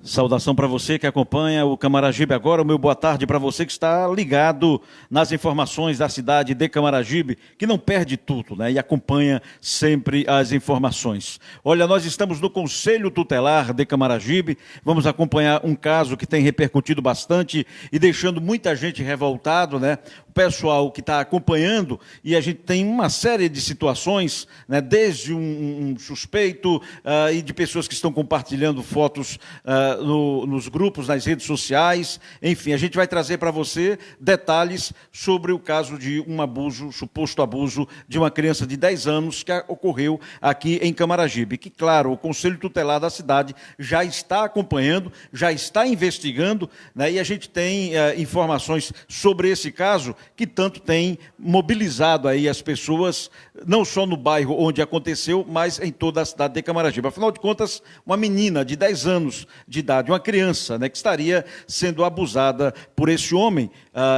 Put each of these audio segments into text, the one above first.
Saudação para você que acompanha o Camaragibe agora, o meu boa tarde para você que está ligado nas informações da cidade de Camaragibe, que não perde tudo, né? E acompanha sempre as informações. Olha, nós estamos no Conselho Tutelar de Camaragibe, vamos acompanhar um caso que tem repercutido bastante e deixando muita gente revoltado, né? O pessoal que está acompanhando, e a gente tem uma série de situações, né? Desde um suspeito e de pessoas que estão compartilhando fotos nos grupos, nas redes sociais, enfim, a gente vai trazer para você detalhes sobre o caso de um abuso, suposto abuso de uma criança de 10 anos que ocorreu aqui em Camaragibe, que, claro, o Conselho Tutelar da cidade já está acompanhando, já está investigando, né, e a gente tem informações sobre esse caso que tanto tem mobilizado aí as pessoas, não só no bairro onde aconteceu, mas em toda a cidade de Camaragibe. Afinal de contas, uma menina de 10 anos de idade, uma criança, né, que estaria sendo abusada por esse homem.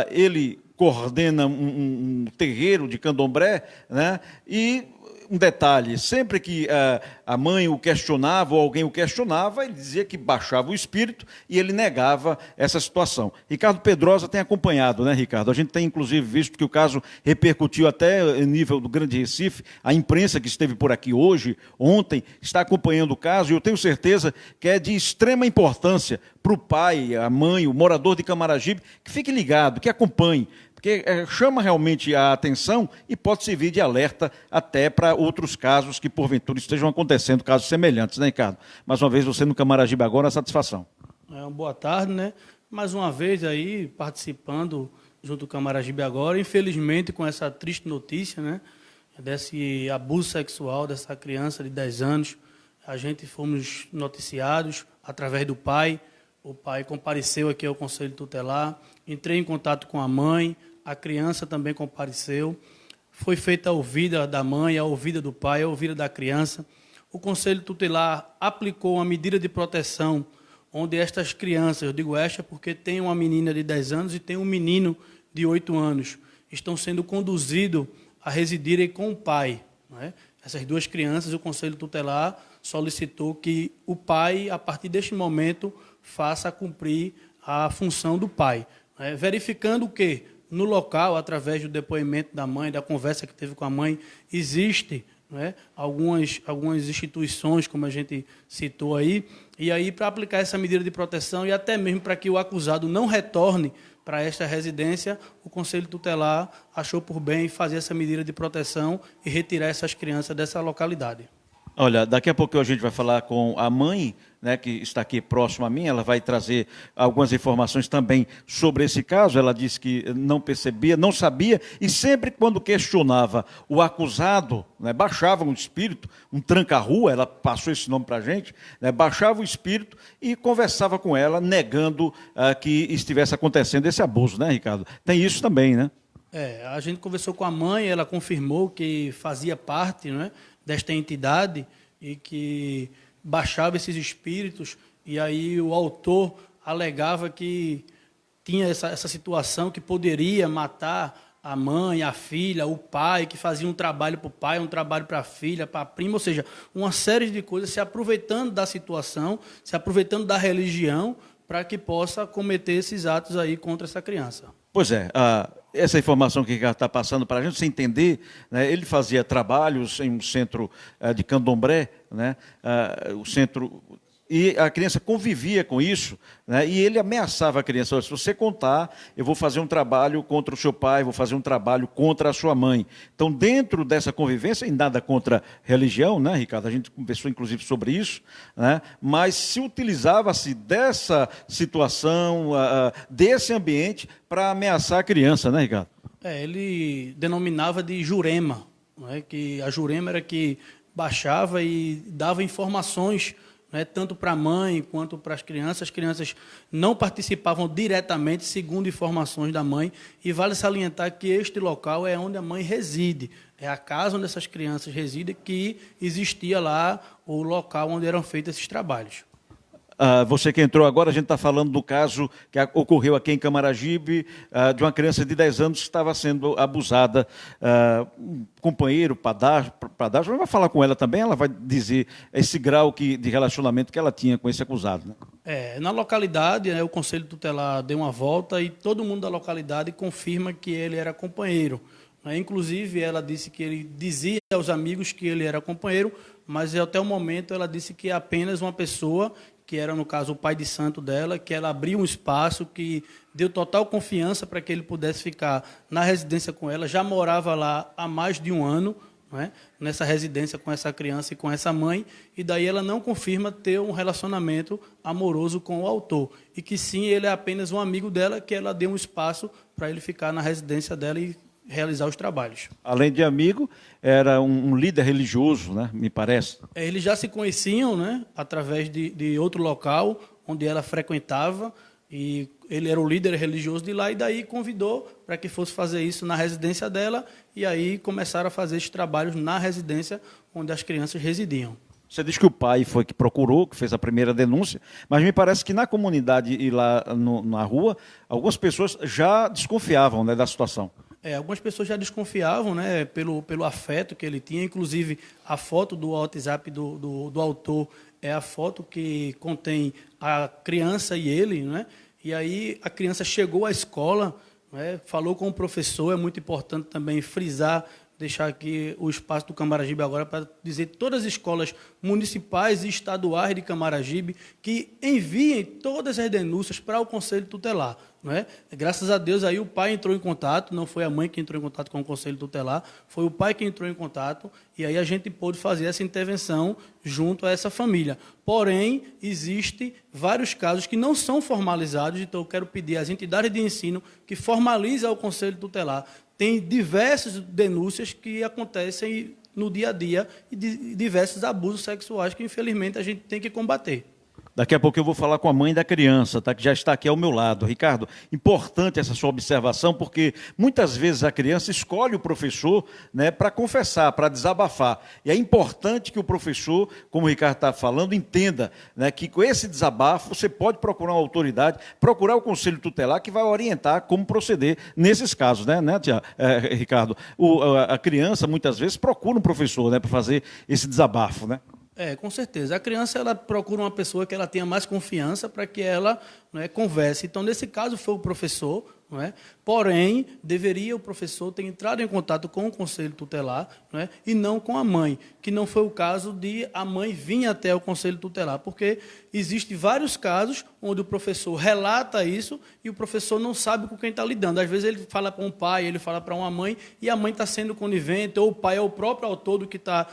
Ele coordena um terreiro de candomblé, né, e um detalhe, sempre que a mãe o questionava ou alguém o questionava, ele dizia que baixava o espírito e ele negava essa situação. Ricardo Pedrosa tem acompanhado, né, Ricardo? A gente tem, inclusive, visto que o caso repercutiu até em nível do Grande Recife. A imprensa que esteve por aqui hoje, ontem, está acompanhando o caso e eu tenho certeza que é de extrema importância para o pai, a mãe, o morador de Camaragibe, que fique ligado, que acompanhe, porque chama realmente a atenção e pode servir de alerta até para outros casos que, porventura, estejam acontecendo, casos semelhantes, né, Ricardo? Mais uma vez, você no Camaragibe agora, a satisfação. Uma boa tarde, né? Mais uma vez aí, participando junto com o Camaragibe agora, infelizmente com essa triste notícia, né? Desse abuso sexual dessa criança de 10 anos. A gente fomos noticiados através do pai. O pai compareceu aqui ao Conselho Tutelar, entrei em contato com a mãe, a criança também compareceu, foi feita a ouvida da mãe, a ouvida do pai, a ouvida da criança. O Conselho Tutelar aplicou uma medida de proteção, onde estas crianças, eu digo esta porque tem uma menina de 10 anos e tem um menino de 8 anos, estão sendo conduzidos a residirem com o pai, não é? Essas duas crianças, o Conselho Tutelar solicitou que o pai, a partir deste momento, faça cumprir a função do pai, né? Verificando que no local, através do depoimento da mãe, da conversa que teve com a mãe, existe, né, algumas instituições, como a gente citou aí, e aí para aplicar essa medida de proteção e até mesmo para que o acusado não retorne para esta residência, o Conselho Tutelar achou por bem fazer essa medida de proteção e retirar essas crianças dessa localidade. Olha, daqui a pouco a gente vai falar com a mãe, né, que está aqui próximo a mim, ela vai trazer algumas informações também sobre esse caso. Ela disse que não percebia, não sabia, e sempre quando questionava o acusado, né, baixava um espírito, um tranca-rua, ela passou esse nome para a gente, né, baixava o espírito e conversava com ela, negando que estivesse acontecendo esse abuso, né, Ricardo? Tem isso também, né? A gente conversou com a mãe, ela confirmou que fazia parte, né, desta entidade e que baixava esses espíritos, e aí o autor alegava que tinha essa situação que poderia matar a mãe, a filha, o pai, que fazia um trabalho para o pai, um trabalho para a filha, para a prima, ou seja, uma série de coisas, se aproveitando da situação, se aproveitando da religião, para que possa cometer esses atos aí contra essa criança. Pois é, essa informação que o Ricardo está passando para a gente, você entender, né, ele fazia trabalhos em um centro de candomblé, né, o centro, e a criança convivia com isso, né, e ele ameaçava a criança: se você contar, eu vou fazer um trabalho contra o seu pai, vou fazer um trabalho contra a sua mãe. Então, dentro dessa convivência, e nada contra religião, né, Ricardo? A gente conversou, inclusive, sobre isso, né, mas se utilizava-se dessa situação, desse ambiente, para ameaçar a criança, né, Ricardo? Ele denominava de jurema, não é? Que a jurema era que baixava e dava informações, né, tanto para a mãe quanto para as crianças. As crianças não participavam diretamente, segundo informações da mãe, e vale salientar que este local é onde a mãe reside, é a casa onde essas crianças residem, que existia lá o local onde eram feitos esses trabalhos. Você que entrou agora, a gente está falando do caso que ocorreu aqui em Camaragibe, de uma criança de 10 anos que estava sendo abusada. Um companheiro, padrasto, vai falar com ela também, ela vai dizer esse grau de relacionamento que ela tinha com esse acusado, né? Na localidade, né, o Conselho Tutelar deu uma volta e todo mundo da localidade confirma que ele era companheiro. Né? Inclusive, ela disse que ele dizia aos amigos que ele era companheiro, mas até o momento ela disse que é apenas uma pessoa, que era, no caso, o pai de santo dela, que ela abriu um espaço, que deu total confiança para que ele pudesse ficar na residência com ela, já morava lá há mais de um ano, não é? Nessa residência com essa criança e com essa mãe, e daí ela não confirma ter um relacionamento amoroso com o autor, e que sim, ele é apenas um amigo dela, que ela deu um espaço para ele ficar na residência dela e realizar os trabalhos. Além de amigo, era um líder religioso, né? Me parece. Eles já se conheciam, né? Através de outro local, onde ela frequentava, e ele era o líder religioso de lá, e daí convidou para que fosse fazer isso na residência dela, e aí começaram a fazer esses trabalhos na residência onde as crianças residiam. Você diz que o pai foi que procurou, que fez a primeira denúncia, mas me parece que na comunidade e lá na rua, algumas pessoas já desconfiavam, né, da situação. Algumas pessoas já desconfiavam, né, pelo afeto que ele tinha, inclusive a foto do WhatsApp do autor é a foto que contém a criança e ele, né? E aí a criança chegou à escola, né, falou com o professor, é muito importante também frisar, deixar aqui o espaço do Camaragibe agora para dizer que todas as escolas municipais e estaduais de Camaragibe que enviem todas as denúncias para o Conselho Tutelar. Não é? Graças a Deus, aí o pai entrou em contato, não foi a mãe que entrou em contato com o Conselho Tutelar, foi o pai que entrou em contato, e aí a gente pôde fazer essa intervenção junto a essa família. Porém, existem vários casos que não são formalizados, então eu quero pedir às entidades de ensino que formalizem o Conselho Tutelar. Tem diversas denúncias que acontecem no dia a dia e diversos abusos sexuais que, infelizmente, a gente tem que combater. Daqui a pouco eu vou falar com a mãe da criança, tá, que já está aqui ao meu lado. Ricardo, importante essa sua observação, porque muitas vezes a criança escolhe o professor, né, para confessar, para desabafar. E é importante que o professor, como o Ricardo está falando, entenda, né, que com esse desabafo você pode procurar uma autoridade, procurar o Conselho Tutelar, que vai orientar como proceder nesses casos, né, Ricardo? A criança, muitas vezes, procura um professor, né, para fazer esse desabafo, né? Com certeza. A criança ela procura uma pessoa que ela tenha mais confiança para que ela, não é, converse. Então, nesse caso, foi o professor, não é? Porém, deveria o professor ter entrado em contato com o Conselho Tutelar, não é? E não com a mãe, que não foi o caso de a mãe vir até o Conselho Tutelar, porque existem vários casos onde o professor relata isso e o professor não sabe com quem está lidando. Às vezes ele fala para um pai, ele fala para uma mãe, e a mãe está sendo conivente, ou o pai é o próprio autor do que está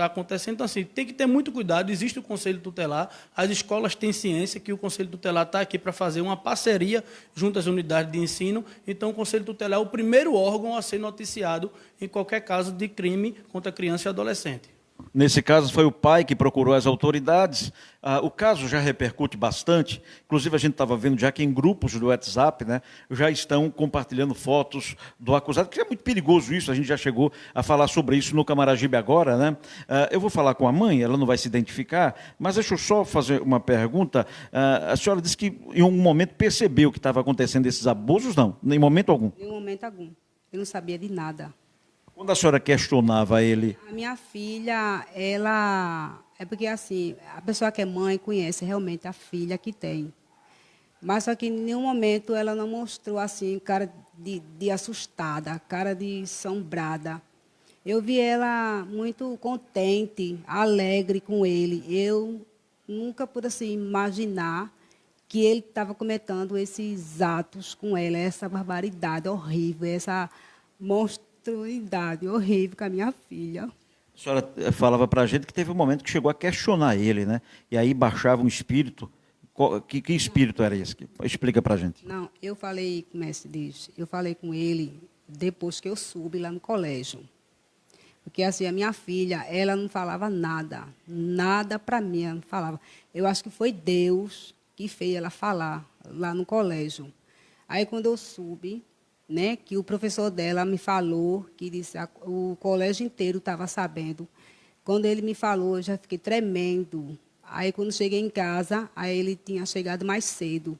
acontecendo. Então, assim, tem que ter muito cuidado. Existe o Conselho Tutelar, as escolas têm ciência que o Conselho Tutelar está aqui para fazer uma parceria junto às unidades de ensino. Então, o Conselho Tutelar é o primeiro órgão a ser noticiado em qualquer caso de crime contra criança e adolescente. Nesse caso, foi o pai que procurou as autoridades. O caso já repercute bastante. Inclusive, a gente estava vendo já que em grupos do WhatsApp, né, já estão compartilhando fotos do acusado, que é muito perigoso isso. A gente já chegou a falar sobre isso no Camaragibe agora, né? Eu vou falar com a mãe, ela não vai se identificar, mas deixa eu só fazer uma pergunta. A senhora disse que em um momento percebeu que estava acontecendo esses abusos, não? Em momento algum? Em momento algum. Eu não sabia de nada. Quando a senhora questionava ele? A minha filha, ela... É porque, assim, a pessoa que é mãe conhece realmente a filha que tem. Mas só que em nenhum momento ela não mostrou, assim, cara de assustada, cara de assombrada. Eu vi ela muito contente, alegre com ele. Eu nunca pude, assim, imaginar que ele estava cometendo esses atos com ela, essa barbaridade horrível, essa monstruosidade horrível com a minha filha. A senhora falava para a gente que teve um momento que chegou a questionar ele, né? E aí baixava um espírito. Que espírito era esse? Explica para a gente. Não, eu falei, como é que se diz? Eu falei com ele depois que eu subi lá no colégio. Porque, assim, a minha filha, ela não falava nada. Nada para mim, ela não falava. Eu acho que foi Deus que fez ela falar lá no colégio. Aí, quando eu subi, né, que o professor dela me falou, que disse, o colégio inteiro estava sabendo. Quando ele me falou, eu já fiquei tremendo. Aí, quando cheguei em casa, aí ele tinha chegado mais cedo.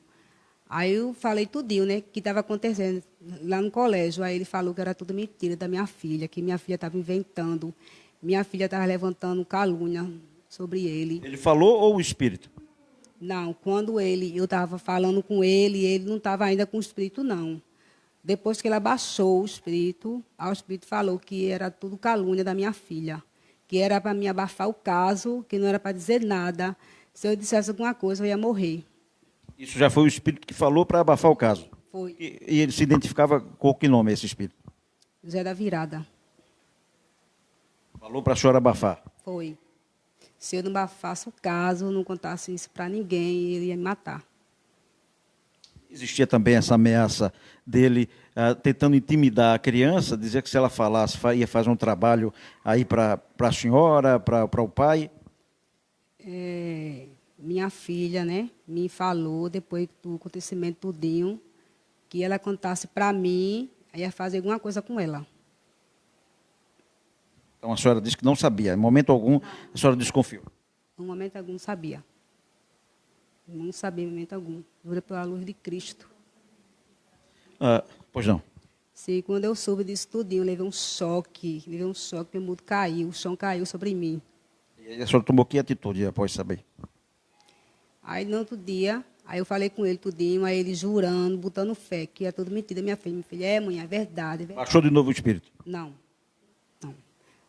Aí eu falei tudinho, né, que estava acontecendo lá no colégio. Aí ele falou que era tudo mentira da minha filha, que minha filha estava inventando, minha filha estava levantando calúnia sobre ele. Ele falou ou o espírito? Não, quando eu estava falando com ele não estava ainda com o espírito, não. Depois que ele abaixou o espírito falou que era tudo calúnia da minha filha, que era para me abafar o caso, que não era para dizer nada. Se eu dissesse alguma coisa, eu ia morrer. Isso já foi o espírito que falou para abafar o caso? Foi. E ele se identificava com que nome, esse espírito? Zé da Virada. Falou para a senhora abafar? Foi. Se eu não abafasse o caso, não contasse isso para ninguém, ele ia me matar. Existia também essa ameaça dele tentando intimidar a criança, dizer que se ela falasse, ia fazer um trabalho aí para a senhora, para o pai? Minha filha, né, me falou, depois do acontecimento tudinho, que ela contasse para mim, ia fazer alguma coisa com ela. Então a senhora disse que não sabia, em momento algum a senhora desconfiou. No momento algum sabia. Não sabia em momento algum. Jura pela luz de Cristo. Pois não. Se quando eu soube disso tudinho, eu levei um choque, meu mundo caiu, o chão caiu sobre mim. E a senhora tomou que atitude após saber? Aí no outro dia, aí eu falei com ele tudinho, aí ele jurando, botando fé, que era tudo mentira, minha filha, mãe, é verdade. Baixou de novo o espírito? Não.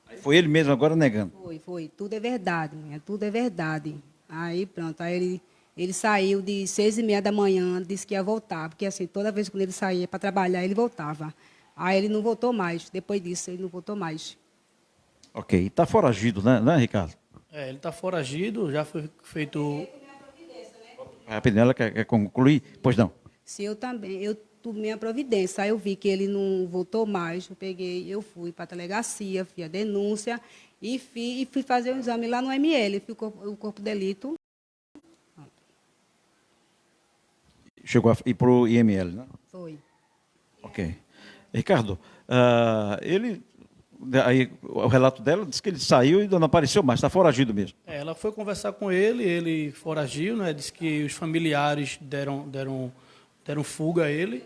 Aí foi ele mesmo agora negando? Foi, tudo é verdade, mãe, tudo é verdade. Aí pronto, aí ele saiu de 6h30 da manhã, disse que ia voltar, porque assim, toda vez que ele saía para trabalhar, ele voltava. Aí ele não voltou mais, depois disso ele não voltou mais. Ok, e está foragido, né, Ricardo? Ele está foragido, já foi feito... Rapidinho, ela quer concluir? Pois não. Se eu também, eu tomei a providência, aí eu vi que ele não voltou mais, eu fui para a delegacia, fiz a denúncia e fui fazer o exame lá no ML, o corpo de delito. Chegou a ir para o IML, né? Foi. Ok. Ricardo, aí, o relato dela diz que ele saiu e não apareceu mais, está foragido mesmo. Ela foi conversar com ele foragiu, né? Disse que os familiares deram fuga a ele.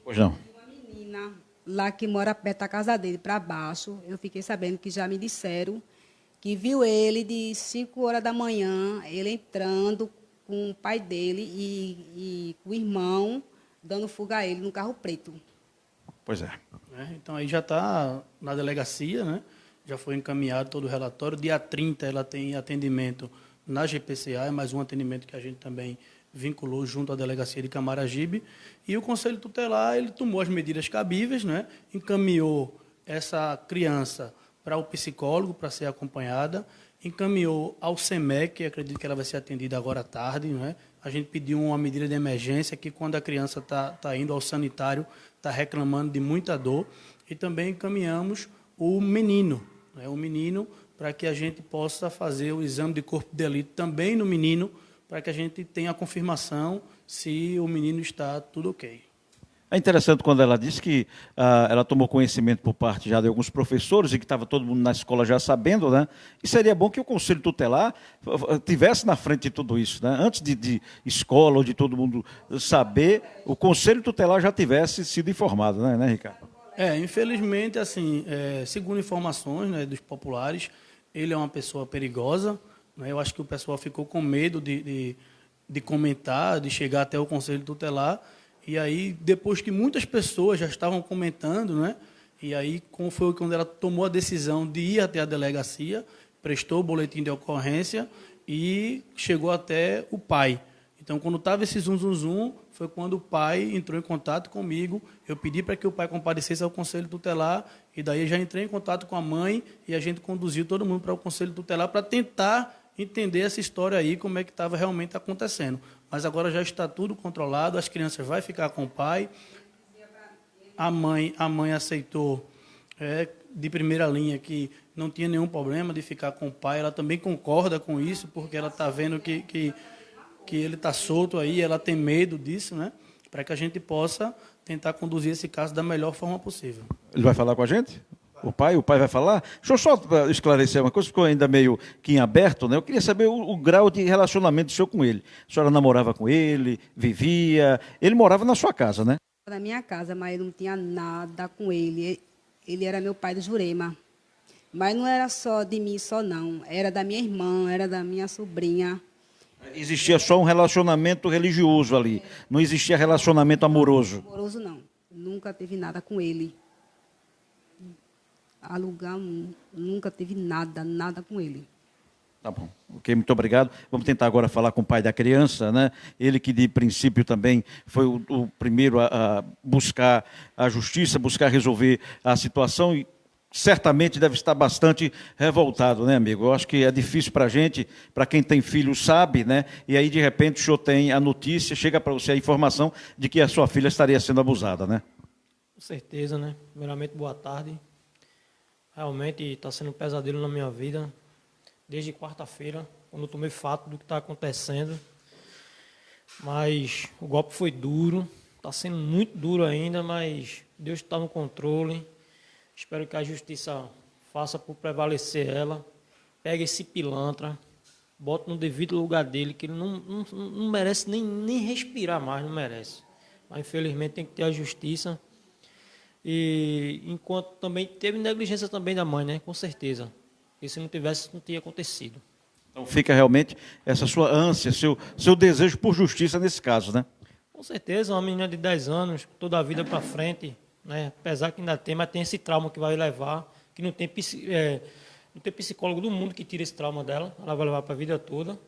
Pois não. Uma menina lá que mora perto da casa dele, para baixo, eu fiquei sabendo que já me disseram que viu ele de 5 horas da manhã, ele entrando com o pai dele e o irmão dando fuga a ele no carro preto. Pois é. Então aí já está na delegacia, né? Já foi encaminhado todo o relatório. Dia 30 ela tem atendimento na GPCA, é mais um atendimento que a gente também vinculou junto à delegacia de Camaragibe. E o Conselho Tutelar ele tomou as medidas cabíveis, né? Encaminhou essa criança para o psicólogo para ser acompanhada, encaminhou ao SEMEC, acredito que ela vai ser atendida agora à tarde, né? A gente pediu uma medida de emergência que quando a criança está indo ao sanitário, está reclamando de muita dor, e também encaminhamos o menino, né? O menino, para que a gente possa fazer o exame de corpo de delito também no menino, para que a gente tenha a confirmação se o menino está tudo ok. É interessante quando ela disse que ela tomou conhecimento por parte já de alguns professores e que estava todo mundo na escola já sabendo, né? E seria bom que o Conselho Tutelar tivesse na frente de tudo isso, né? Antes de escola ou de todo mundo saber, o Conselho Tutelar já tivesse sido informado, né, Ricardo? Infelizmente, assim, segundo informações, né, dos populares, ele é uma pessoa perigosa, né? Eu acho que o pessoal ficou com medo de comentar, de chegar até o Conselho Tutelar. E aí, depois que muitas pessoas já estavam comentando, né? E aí, foi quando ela tomou a decisão de ir até a delegacia, prestou o boletim de ocorrência e chegou até o pai. Então, quando estava esse zum, foi quando o pai entrou em contato comigo. Eu pedi para que o pai comparecesse ao Conselho Tutelar e daí já entrei em contato com a mãe e a gente conduziu todo mundo para o Conselho Tutelar para tentar entender essa história aí, como é que estava realmente acontecendo. Mas agora já está tudo controlado, as crianças vão ficar com o pai. A mãe aceitou de primeira linha que não tinha nenhum problema de ficar com o pai. Ela também concorda com isso, porque ela está vendo que ele está solto aí, ela tem medo disso, né? Para que a gente possa tentar conduzir esse caso da melhor forma possível. Ele vai falar com a gente? O pai vai falar? Deixa eu só esclarecer uma coisa, ficou ainda meio que em aberto, né? Eu queria saber o grau de relacionamento do senhor com ele. A senhora namorava com ele, vivia... Ele morava na sua casa, né? Na minha casa, mas eu não tinha nada com ele. Ele era meu pai do Jurema. Mas não era só de mim, só não. Era da minha irmã, era da minha sobrinha. Existia só um relacionamento religioso ali, não existia relacionamento amoroso. Amoroso não. Nunca teve nada com ele. Alugar, nunca teve nada, nada com ele. Tá bom, ok, muito obrigado. Vamos tentar agora falar com o pai da criança, né? Ele que de princípio também foi o primeiro a buscar a justiça, buscar resolver a situação e certamente deve estar bastante revoltado, né, amigo? Eu acho que é difícil para a gente, para quem tem filho sabe, né? E aí de repente o senhor tem a notícia, chega para você a informação de que a sua filha estaria sendo abusada, né? Com certeza, né? Primeiramente, boa tarde. Realmente está sendo um pesadelo na minha vida. Desde quarta-feira, quando eu tomei fato do que está acontecendo. Mas o golpe foi duro, está sendo muito duro ainda, mas Deus está no controle. Espero que a justiça faça por prevalecer ela. Pegue esse pilantra, bote no devido lugar dele, que ele não merece nem respirar mais, não merece. Mas infelizmente tem que ter a justiça. E enquanto também teve negligência também da mãe, né? Com certeza. E se não tivesse, não teria acontecido. Então fica realmente essa sua ânsia, seu desejo por justiça nesse caso, né? Com certeza, uma menina de 10 anos, toda a vida para frente, né? Apesar que ainda tem, mas tem esse trauma que vai levar, que não tem psicólogo do mundo que tira esse trauma dela, ela vai levar para a vida toda.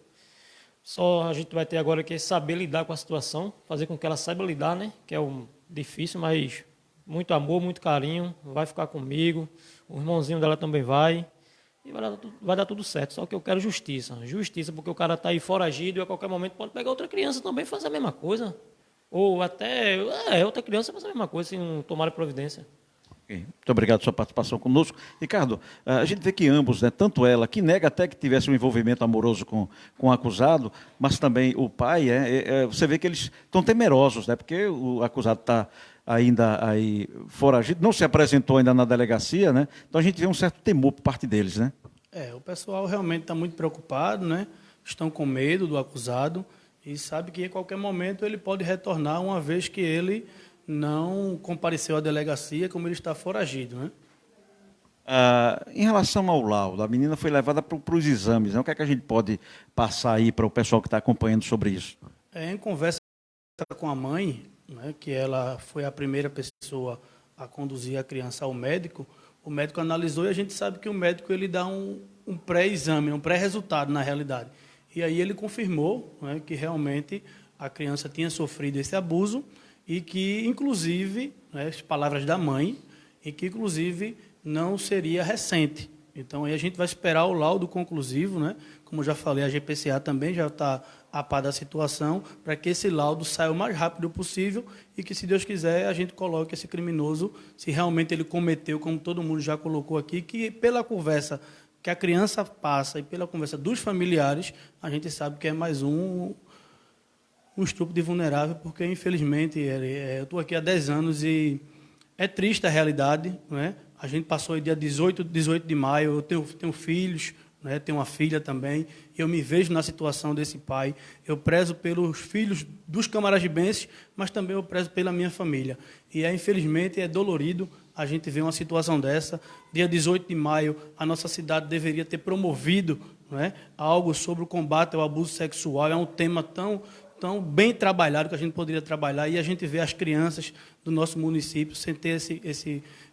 Só a gente vai ter agora que saber lidar com a situação, fazer com que ela saiba lidar, né? Que é o difícil, mas muito amor, muito carinho, vai ficar comigo, o irmãozinho dela também vai. E vai dar tudo certo, só que eu quero justiça. Justiça, porque o cara está aí foragido e a qualquer momento pode pegar outra criança também e fazer a mesma coisa. Ou até outra criança fazer a mesma coisa, se não tomar providência. Okay. Muito obrigado pela sua participação conosco. Ricardo, a gente vê que ambos, né, tanto ela, que nega até que tivesse um envolvimento amoroso com o acusado, mas também o pai, você vê que eles estão temerosos, né, porque o acusado está ainda aí foragido, não se apresentou ainda na delegacia, né? Então a gente vê um certo temor por parte deles, né? O pessoal realmente está muito preocupado, né? Estão com medo do acusado e sabe que a qualquer momento ele pode retornar, uma vez que ele não compareceu à delegacia, como ele está foragido, né? Em relação ao laudo, a menina foi levada para os exames, né? O que é que a gente pode passar aí para o pessoal que está acompanhando sobre isso? Em conversa com a mãe, né, que ela foi a primeira pessoa a conduzir a criança ao médico, o médico analisou e a gente sabe que o médico ele dá um pré-exame, um pré-resultado na realidade. E aí ele confirmou, né, que realmente a criança tinha sofrido esse abuso e que, inclusive, né, as palavras da mãe, e que, inclusive, não seria recente. Então, aí a gente vai esperar o laudo conclusivo, né? Como eu já falei, a GPCA também já está a par da situação, para que esse laudo saia o mais rápido possível e que, se Deus quiser, a gente coloque esse criminoso, se realmente ele cometeu, como todo mundo já colocou aqui, que pela conversa que a criança passa e pela conversa dos familiares, a gente sabe que é mais um estupro de vulnerável, porque, infelizmente, eu estou aqui há 10 anos e é triste a realidade, né? A gente passou o dia 18 de maio, eu tenho filhos, né? Tenho uma filha também, e eu me vejo na situação desse pai. Eu prezo pelos filhos dos camaragibenses, mas também eu prezo pela minha família. E, infelizmente, é dolorido a gente ver uma situação dessa. Dia 18 de maio, a nossa cidade deveria ter promovido, né, algo sobre o combate ao abuso sexual. É um tema tão bem trabalhado que a gente poderia trabalhar, e a gente vê as crianças do nosso município sem ter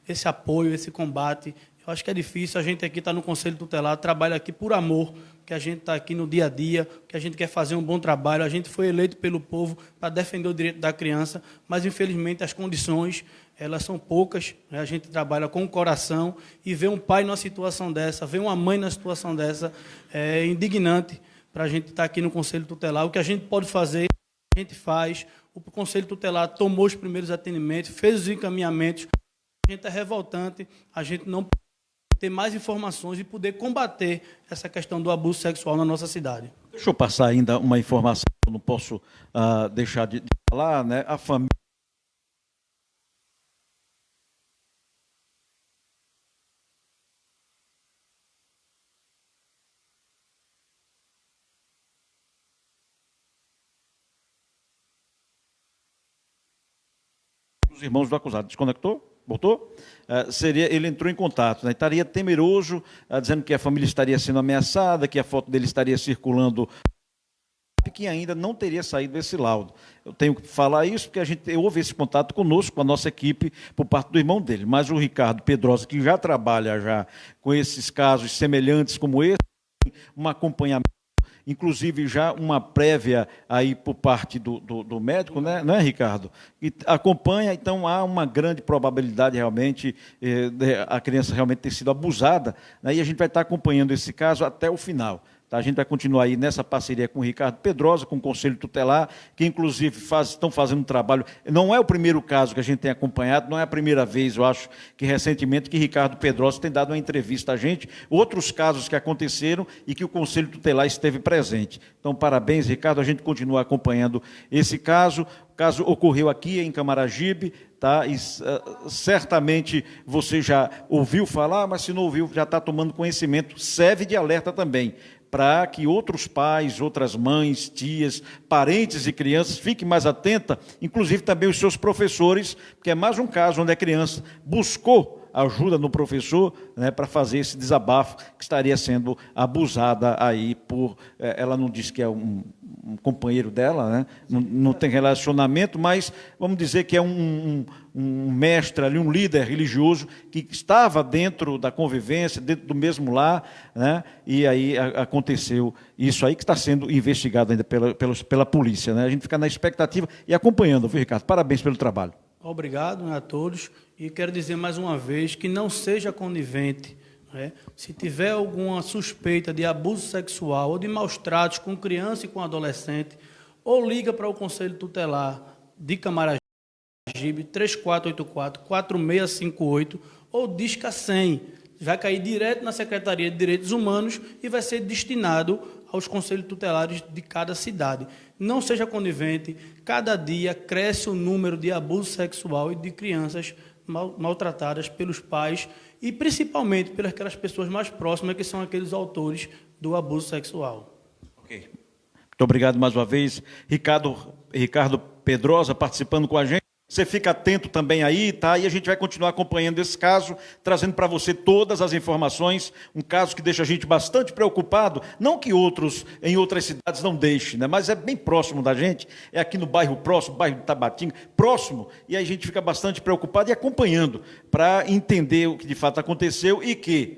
esse apoio, esse combate. Eu acho que é difícil, a gente aqui está no Conselho Tutelar, trabalha aqui por amor, que a gente está aqui no dia a dia, que a gente quer fazer um bom trabalho, a gente foi eleito pelo povo para defender o direito da criança, mas, infelizmente, as condições, elas são poucas, né? A gente trabalha com o coração, e ver um pai numa situação dessa, ver uma mãe numa situação dessa, é indignante para a gente estar aqui no Conselho Tutelar. O que a gente pode fazer, a gente faz. O Conselho Tutelar tomou os primeiros atendimentos, fez os encaminhamentos. A gente é revoltante, a gente não ter mais informações e poder combater essa questão do abuso sexual na nossa cidade. Deixa eu passar ainda uma informação, eu não posso deixar de falar, né? A família. Os irmãos do acusado. Desconectou? Voltou? Ele entrou em contato, né? Estaria temeroso, dizendo que a família estaria sendo ameaçada, que a foto dele estaria circulando CAP que ainda não teria saído esse laudo. Eu tenho que falar isso porque houve esse contato conosco, com a nossa equipe, por parte do irmão dele. Mas o Ricardo Pedrosa, que já trabalha já com esses casos semelhantes como esse, um acompanhamento, inclusive já uma prévia aí por parte do médico, né? Não é, Ricardo? E acompanha, então há uma grande probabilidade realmente a criança realmente ter sido abusada, né? E a gente vai estar acompanhando esse caso até o final. Tá? A gente vai continuar aí nessa parceria com o Ricardo Pedrosa, com o Conselho Tutelar, que inclusive estão fazendo um trabalho. Não é o primeiro caso que a gente tem acompanhado, não é a primeira vez, eu acho, que recentemente que Ricardo Pedrosa tem dado uma entrevista a gente, outros casos que aconteceram e que o Conselho Tutelar esteve presente. Então, parabéns, Ricardo, a gente continua acompanhando esse caso. O caso ocorreu aqui em Camaragibe, tá? E, certamente você já ouviu falar, mas se não ouviu, já está tomando conhecimento, serve de alerta também, para que outros pais, outras mães, tias, parentes e crianças fiquem mais atentas, inclusive também os seus professores, porque é mais um caso onde a criança buscou ajuda no professor, né, para fazer esse desabafo, que estaria sendo abusada aí por... ela não disse que é um companheiro dela, né, não tem relacionamento, mas vamos dizer que é um mestre ali, um líder religioso que estava dentro da convivência, dentro do mesmo lar, né, e aí aconteceu isso aí que está sendo investigado ainda pela polícia, né? A gente fica na expectativa e acompanhando, viu, Ricardo? Parabéns pelo trabalho. Obrigado, né, a todos. E quero dizer mais uma vez que não seja conivente, né? Se tiver alguma suspeita de abuso sexual ou de maus tratos com criança e com adolescente, ou liga para o Conselho Tutelar de Camaragibe, 3484-4658, ou disca 100. Vai cair direto na Secretaria de Direitos Humanos e vai ser destinado aos conselhos tutelares de cada cidade. Não seja conivente, cada dia cresce o número de abuso sexual e de crianças maltratadas pelos pais e principalmente pelas aquelas pessoas mais próximas, que são aqueles autores do abuso sexual. Okay. Muito obrigado mais uma vez. Ricardo Pedrosa participando com a gente. Você fica atento também aí, tá? E a gente vai continuar acompanhando esse caso, trazendo para você todas as informações, um caso que deixa a gente bastante preocupado, não que outros em outras cidades não deixem, né? Mas é bem próximo da gente, é aqui no bairro próximo, bairro de Tabatinga, próximo, e aí a gente fica bastante preocupado e acompanhando para entender o que de fato aconteceu e que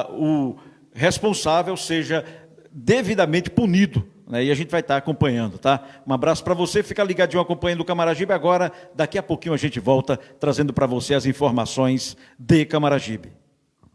o responsável seja devidamente punido, né? E a gente vai estar acompanhando, tá? Um abraço para você, fica ligadinho acompanhando o Camaragibe. Agora, daqui a pouquinho a gente volta trazendo para você as informações de Camaragibe.